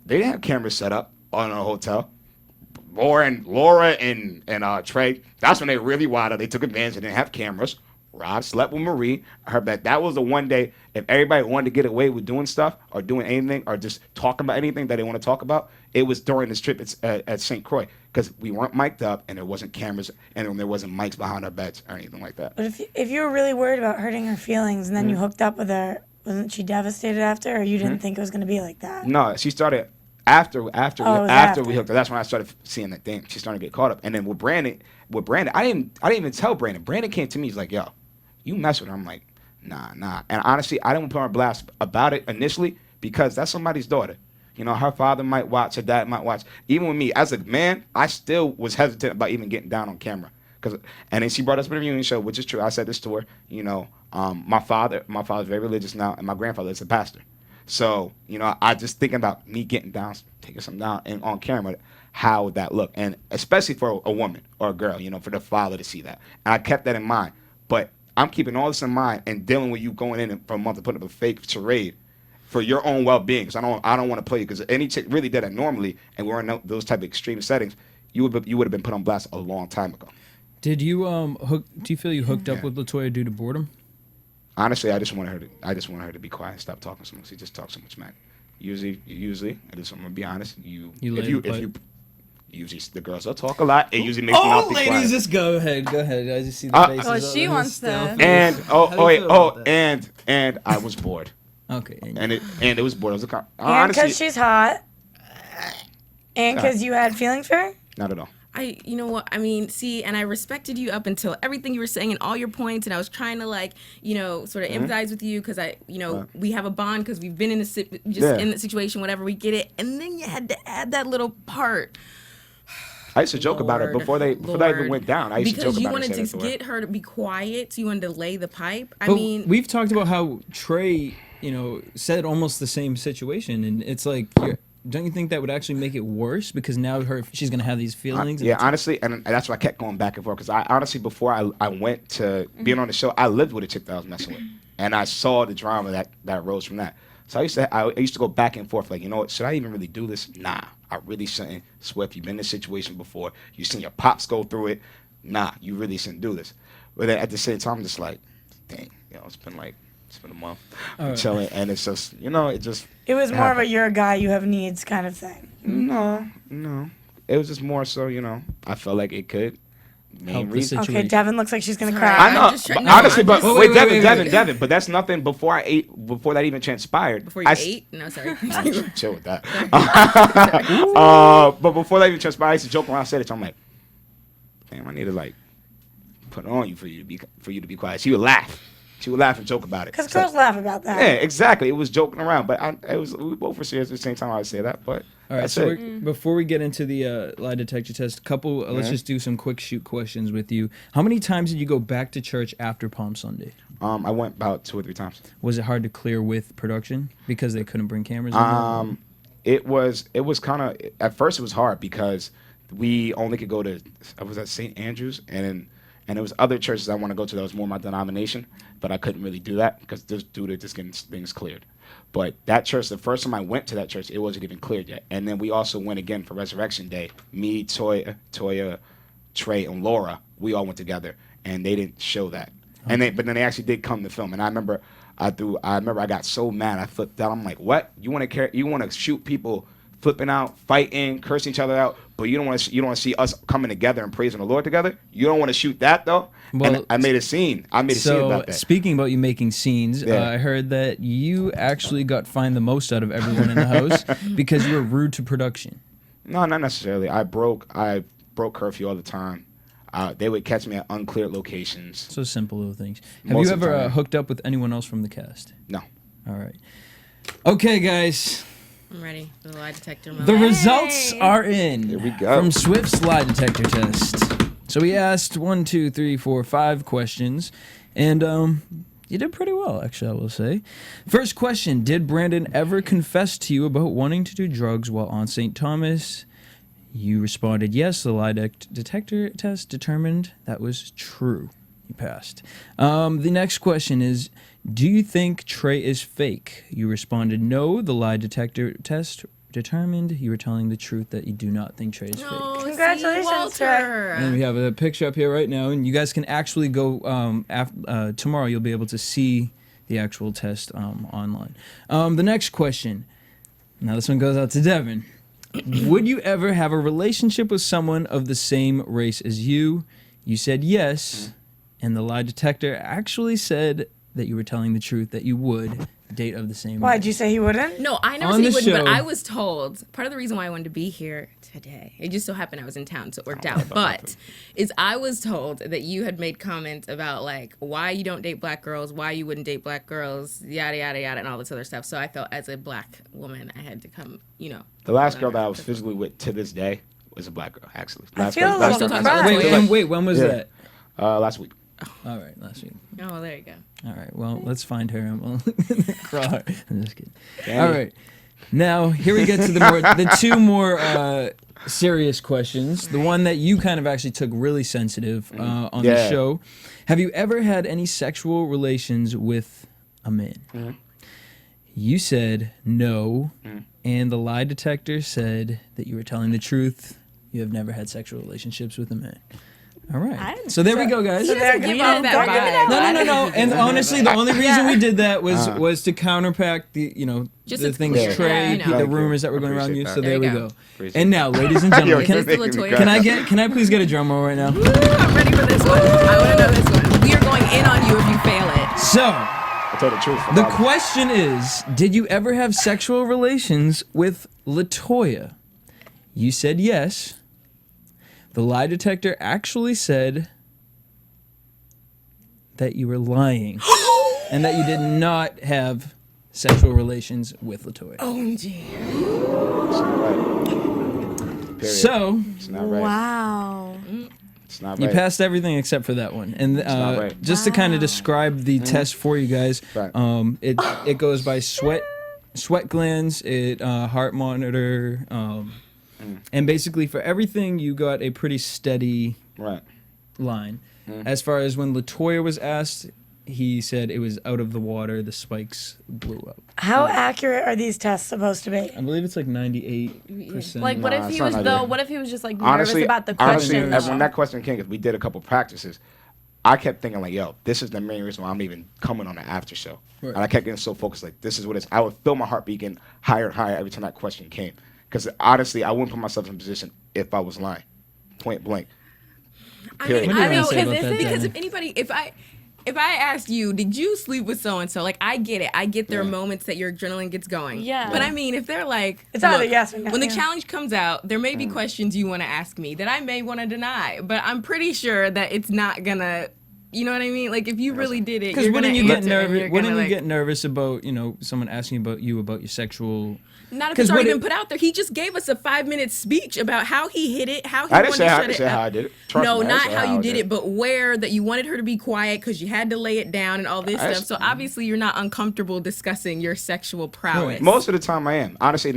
They didn't have cameras set up on a hotel. Laura and Trey. That's when they really wilded. They took advantage. They didn't have cameras. Rob slept with Marie. I heard that was the one day if everybody wanted to get away with doing stuff or doing anything or just talking about anything that they want to talk about, it was during this trip at St. Croix because we weren't mic'd up and there wasn't cameras and there wasn't mics behind our beds or anything like that. But if you were really worried about hurting her feelings and then you hooked up with her, wasn't she devastated after, or you didn't think it was going to be like that? No, she started after we hooked up. That's when I started seeing that thing. She started to get caught up. And then with Brandon, I didn't even tell Brandon. Brandon came to me. He's like, yo, you mess with her. I'm like, nah. And honestly, I didn't put her on blast about it initially because that's somebody's daughter. Her father might watch, her dad might watch. Even with me, as a man, I still was hesitant about even getting down on camera. And then she brought us to the reunion show, which is true. I said this to her. My father's very religious now, and my grandfather is a pastor. So, I just thinking about me getting down, taking something down, and on camera, how would that look? And especially for a woman or a girl, for the father to see that. And I kept that in mind. But I'm keeping all this in mind and dealing with you going in for a month to put up a fake charade for your own well-being. Because I don't want to play you. Because any chick really did that normally, and we're in those type of extreme settings, you would have been put on blast a long time ago. Did you do you feel you hooked up with LaToya due to boredom? Honestly, I just want her to be quiet and stop talking so much. She just talks so much smack. Usually, I just want to be honest. Usually the girls will talk a lot. It usually makes me not be quiet. ladies, just go ahead. I just see the faces. Oh, she wants to. And I was bored. Okay. And it was bored. I was like, And honestly, because she's hot. And because you had feelings for her? not at all. You know what? I mean, see, and I respected you up until everything you were saying and all your points, and I was trying to sort of empathize with you because we have a bond because we've been in in the situation, whatever. We get it, and then you had to add that little part. I used to joke about it before that even went down. I used to joke about it. Because you wanted to get her to be quiet, so you wanted to lay the pipe. We've talked about how Trey, said almost the same situation, and it's like, don't you think that would actually make it worse because now she's gonna have these feelings? Honestly, and that's why I kept going back and forth because I honestly before I went to being on the show, I lived with a chick that I was messing with, and I saw the drama that rose from that. So I used to go back and forth like, you know what, should I even really do this? Nah, I really shouldn't. Swift, you've been in this situation before. You've seen your pops go through it. Nah, you really shouldn't do this. But then at the same time, I'm just like, dang, it's been a month. I'm chilling, and it's just, It was more of a you're a guy, you have needs kind of thing. No. It was just more so, I felt like it could. Main reason. Okay, Devyn looks like she's gonna cry. I know. Honestly, but wait, Devyn. But that's nothing before that even transpired. Before you ate? No, sorry. Chill with that. But before that even transpired, I used to joke around, say it. I'm like, damn, I need to put it on you for you to be quiet. She would laugh. She would laugh and joke about it. Because girls laugh about that. Yeah, exactly. It was joking around, but we both were serious at the same time. I would say that, but all right. So before we get into the lie detector test, let's just do some quick shoot questions with you. How many times did you go back to church after Palm Sunday? I went about 2 or 3 times. Was it hard to clear with production because they couldn't bring cameras in? It was kind of at first it was hard because we only could go to I was at St. Andrews and there was other churches I want to go to that was more my denomination, but I couldn't really do that because just due to just getting things cleared. But that church, the first time I went to that church, it wasn't even cleared yet. And then we also went again for Resurrection Day. Me, Toya, Trey, and Laura, we all went together, and they didn't show that. Okay. But then they actually did come to film. And I remember I got so mad, I flipped out. I'm like, what? You want to shoot people flipping out, fighting, cursing each other out, but you don't want to see us coming together and praising the Lord together? You don't want to shoot that though? Well, and I made a scene. Scene about that. Speaking about you making scenes, I heard that you actually got fined the most out of everyone in the house because you were rude to production. No, not necessarily. I broke curfew all the time. They would catch me at uncleared locations. So simple little things. Have you ever hooked up with anyone else from the cast? No. All right. Okay, guys. I'm ready for the lie detector moment. The results are in. Here we go. From Swift's lie detector test. So we asked 1, 2, 3, 4, 5 questions, and you did pretty well, actually, I will say. First question, did Brandon ever confess to you about wanting to do drugs while on St. Thomas? You responded yes. The lie detector test determined that was true. You passed. The next question is, do you think Trey is fake? You responded no. The lie detector test determined you were telling the truth that you do not think Trey is fake. Congratulations, Trey. And we have a picture up here right now, and you guys can actually go tomorrow. You'll be able to see the actual test online. The next question. Now this one goes out to Devyn. Would you ever have a relationship with someone of the same race as you? You said yes, and the lie detector actually said that you were telling the truth that you would date of the same Why'd race. you say he wouldn't? No, I never said he wouldn't, but I was told, part of the reason why I wanted to be here today, it just so happened I was in town, so it worked out, but is I was told that you had made comments about why you don't date black girls, why you wouldn't date black girls, yada, yada, yada, and all this other stuff. So I felt as a black woman, I had to come, The last girl that I was physically with to this day was a black girl, actually. I feel a little surprised. Wait, when was that? Last week. All right, last week. Oh, there you go. All right, well, let's find her and we'll crawl. I'm just kidding. All right, now here we get to the two more serious questions. The one that you kind of actually took really sensitive on the show. Have you ever had any sexual relations with a man? Mm-hmm. You said no, and the lie detector said that you were telling the truth. You have never had sexual relationships with a man. All right. So there we go, guys. So there, Give off that vibe. No. And honestly, the only reason we did that was to counterpact the Just the things clear. Trey, Yeah, the rumors that were going around you. Appreciate So that. there we There you go. Appreciate And now, ladies and gentlemen, Is this the LaToya? can I please get a drum roll right now? Woo, I'm ready for this one. I want to know this one. We are going in on you if you fail it. So I told the truth. the question is, did you ever have sexual relations with LaToya? You said yes. The lie detector actually said that you were lying and that you did not have sexual relations with LaToya. OMG. It's not right. Period. So It's not right. Wow. It's not you right. passed everything except for that one. And not right. just to kind of describe the test for you guys, Right. it goes by sweat glands, heart monitor, and basically for everything you got a pretty steady Right. line. As far as when LaToya was asked, he said it was out of the water. The spikes blew up. How accurate are these tests supposed to be? I believe it's like 98%. Like, what Nah, if it's he not was like though? that. What if he was just like Honestly, nervous about the honestly, question? when that question came, because we did a couple practices, I kept thinking like, yo, this is the main reason why I'm even coming on the after show. Right. And I kept getting so focused, like, this is what it's. I would feel my heartbeat getting higher and higher every time that question came. Because honestly, I wouldn't put myself in a position if I was lying, point blank. Period. What do you I wanna know say about that, because Danny? if anybody, if I asked you, did you sleep with so and so? Like, I get it. I get there are moments that your adrenaline gets going. Yeah. But I mean, if they're like, It's either look, yes or no, when the yeah. challenge comes out, there may be questions you want to ask me that I may want to deny, but I'm pretty sure that it's not gonna. You know what I mean? Like, if you really did it, Because you're wouldn't gonna you get answer and nervous? you're Wouldn't gonna, you like, get nervous about someone asking about your sexual? Not if 'Cause it's already what been put out there. He just gave us a 5-minute speech about how he hit it, how he I didn't wanted say to how, I shut didn't it say how I up. did it. Trust No, me, I didn't not say how you I did it, but where that you wanted her to be quiet because you had to lay it down and all this I- stuff. So obviously you're not uncomfortable discussing your sexual prowess. Most of the time I am. Honestly,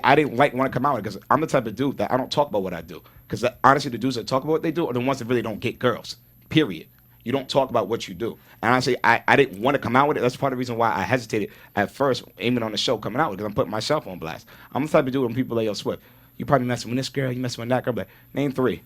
I didn't want to come out because I'm the type of dude that I don't talk about what I do. Because honestly, the dudes that talk about what they do are the ones that really don't get girls. Period. You don't talk about what you do. And honestly, I didn't want to come out with it. That's part of the reason why I hesitated at first, even on the show coming out, because I'm putting myself on blast. I'm the type of dude when people like, yo, Swift, you probably messing with this girl, you messing with that girl. But name 3.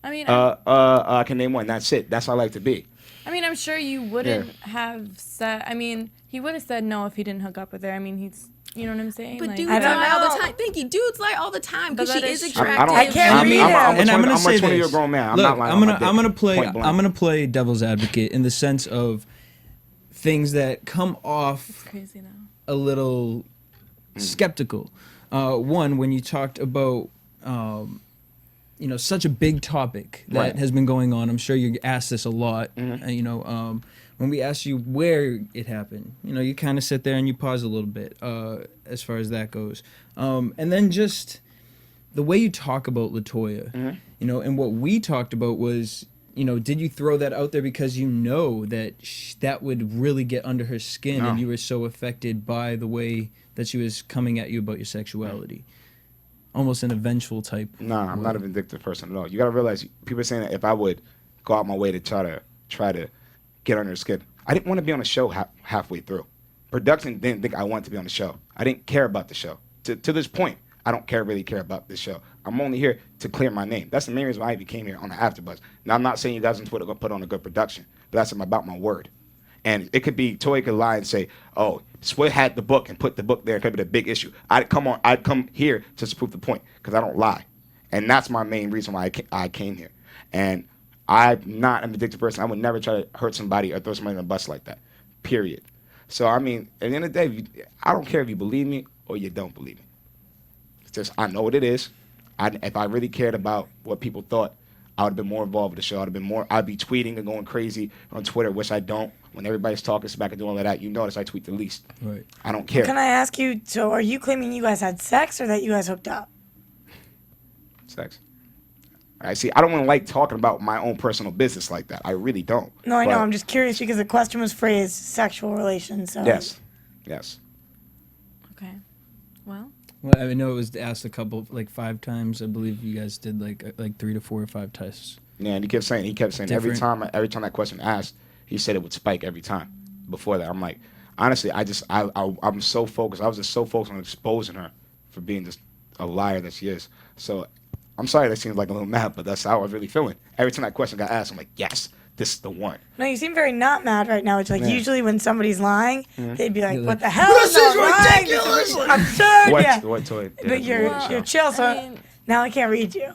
I mean, I can name 1. That's it. That's how I like to be. I'm sure you wouldn't have said. I mean, he would have said no if he didn't hook up with her. I mean, he's. You know what I'm saying? But Like, dudes I don't lie all know. the time. Thank you. Dudes lie all the time because But she that is is true. attractive. I can't read him. And I'm gonna say I'm a 20-year this. grown man. I'm Look, not lying. I'm gonna play. Point blank. I'm gonna play devil's advocate in the sense of things that come off crazy now. a little skeptical. One, when you talked about such a big topic that Right. has been going on. I'm sure you asked this a lot. When we asked you where it happened, you kind of sit there and you pause a little bit as far as that goes. And then just the way you talk about LaToya, and what we talked about was, did you throw that out there because you know that that would really get under her skin and you were so affected by the way that she was coming at you about your sexuality? Almost an vengeful type. Nah, I'm not a vindictive person at all. You gotta realize, people are saying that if I would go out my way to try to get under her skin, I didn't want to be on the show halfway through. Production didn't think I wanted to be on the show. I didn't care about the show. To this point, I don't really care about this show. I'm only here to clear my name. That's the main reason why I became here on the AfterBuzz. Now, I'm not saying you guys on Twitter put on a good production, but that's about my word. And it could be, Toy could lie and say, oh, Swift had the book and put the book there. It could be the big issue. I'd come here to prove the point because I don't lie. And that's my main reason why I came here. And I'm not an addicted person. I would never try to hurt somebody or throw somebody in the bus like that, period. So, I mean, at the end of the day, I don't care if you believe me or you don't believe me. It's just, I know what it is. If I really cared about what people thought, I would have been more involved with the show. I'd be tweeting and going crazy on Twitter, which I don't. When everybody's talking smack and doing all of that, you notice I tweet the least. Right. I don't care. Can I ask you, so are you claiming you guys had sex or that you guys hooked up? Sex. I see. I don't want to like talking about my own personal business like that. I really don't. No, I know. But I'm just curious because the question was phrased sexual relations. So. Yes. Okay. Well. Well, I know it was asked a couple, like 5 times. I believe you guys did like 3 to 4 or 5 tests. Yeah, and he kept saying every time that question asked, he said it would spike every time. Before that, I'm like, honestly, I'm so focused. I was just so focused on exposing her for being just a liar that she is. So I'm sorry that seems like a little mad, but that's how I was really feeling. Every time that question got asked, I'm like, yes, this is the one. No, you seem very not mad right now. It's like usually when somebody's lying, they'd be like, "What the hell? This is lying? ridiculous!" This is absurd." What toy? But you're chill, so now I can't read you.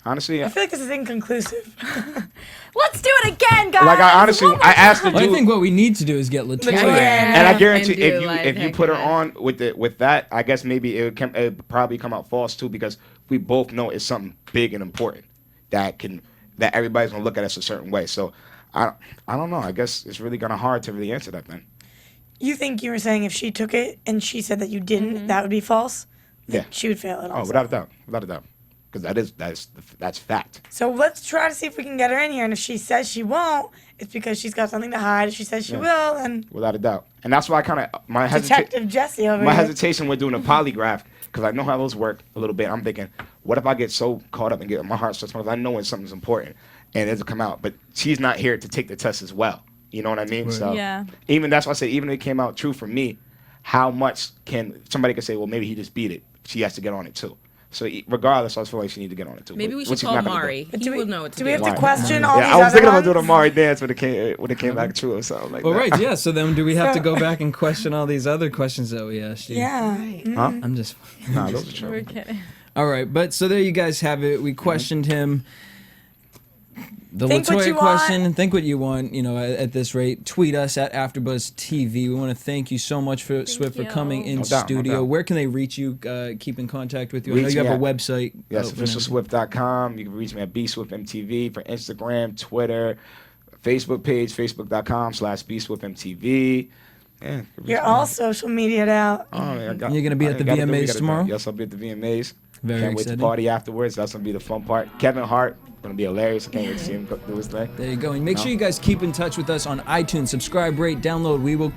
Honestly, I feel like this is inconclusive. Let's do it again, guys. like I asked the dude. I think what we need to do is get LaToya. And I guarantee And do if you put her on with that, I guess maybe it would probably come out false too, because we both know it's something big and important that everybody's gonna look at us a certain way. So I don't know. I guess it's really kind of hard to really answer that then. You think you were saying if she took it and she said that you didn't, that would be false? Yeah, she would fail it also. Oh, without a doubt, because that's fact. So let's try to see if we can get her in here. And if she says she won't, it's because she's got something to hide. If she says she will, then Without a doubt. And that's why I kind of Detective Jesse over my here. hesitation with doing a polygraph, because I know how those work a little bit. I'm thinking, what if I get so caught up and get my heart starts, I know when something's important and it doesn't come out, but she's not here to take the test as well. You know what I mean? Right. So even that's why I said, even if it came out true for me, how much can somebody could say, well, maybe he just beat it. She has to get on it too. So regardless, I feel like she needs to get on it too. Maybe we should call Mari. He will know what to do. Do we have to question all these I was thinking about ones? doing a Mari dance when it came back true or something like that. Well, right, yeah. So then do we have to go back and question all these other questions that we asked you? Yeah. Huh? I'm just... Nah, those are true. We're kidding. All right, but so there you guys have it. We questioned him. The Think what LaToya you question, want. think what you want, at this rate. Tweet us at AfterBuzz TV. We want to thank you so much for Swift for coming in studio. Where can they reach you, keep in contact with you? I know you have a website. Yes, officialswift.com. You can reach me at BSwiftMTV for Instagram, Twitter, Facebook page, facebook.com/BSwiftMTV. Yeah, You're all social media'd out. Oh, man, You're going to be at the VMAs tomorrow? Yes, I'll be at the VMAs. Very Can't wait exciting. to party afterwards. That's going to be the fun part. Kevin Hart, going to be hilarious. I can't wait to see him do his thing. There you go. And make sure you guys keep in touch with us on iTunes. Subscribe, rate, download. We will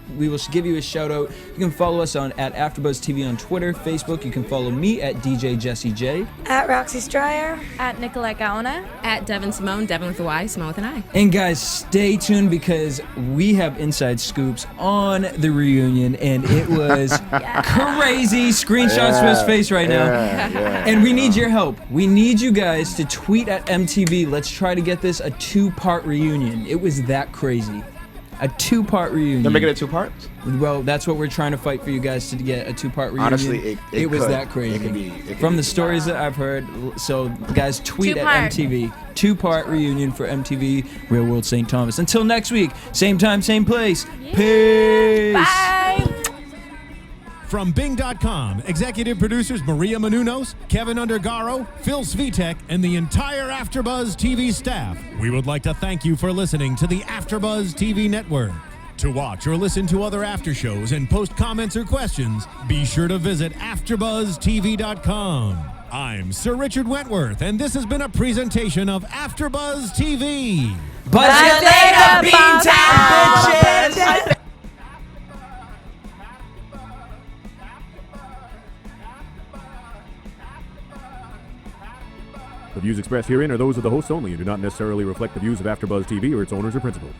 give you a shout out. You can follow us at AfterBuzz TV on Twitter, Facebook. You can follow me at DJ Jesse J. At Roxy Striar. At Nicolette Gaona. At Devyn Simone, Devyn with a Y, Simone with an I. And guys, stay tuned because we have inside scoops on the reunion, and it was crazy. Screenshots for his face right now. And we need your help. We need you guys to tweet at MTV. Let's try to get this a 2-part reunion. It was that crazy. A 2-part reunion. They're making it 2 parts? Well, that's what we're trying to fight for you guys to get a 2-part reunion. Honestly, it was could. that crazy. It could be From the stories that I've heard. So, guys, tweet at 2-part. MTV. 2-part reunion for MTV Real World St. Thomas. Until next week, same time, same place. Peace. Bye. From Bing.com, executive producers Maria Menounos, Kevin Undergaro, Phil Svitek, and the entire AfterBuzz TV staff, we would like to thank you for listening to the AfterBuzz TV network. To watch or listen to other after shows and post comments or questions, be sure to visit AfterBuzzTV.com. I'm Sir Richard Wentworth, and this has been a presentation of AfterBuzz TV. Buzz you later, Beantown bitches! The views expressed herein are those of the hosts only and do not necessarily reflect the views of AfterBuzz TV or its owners or principals.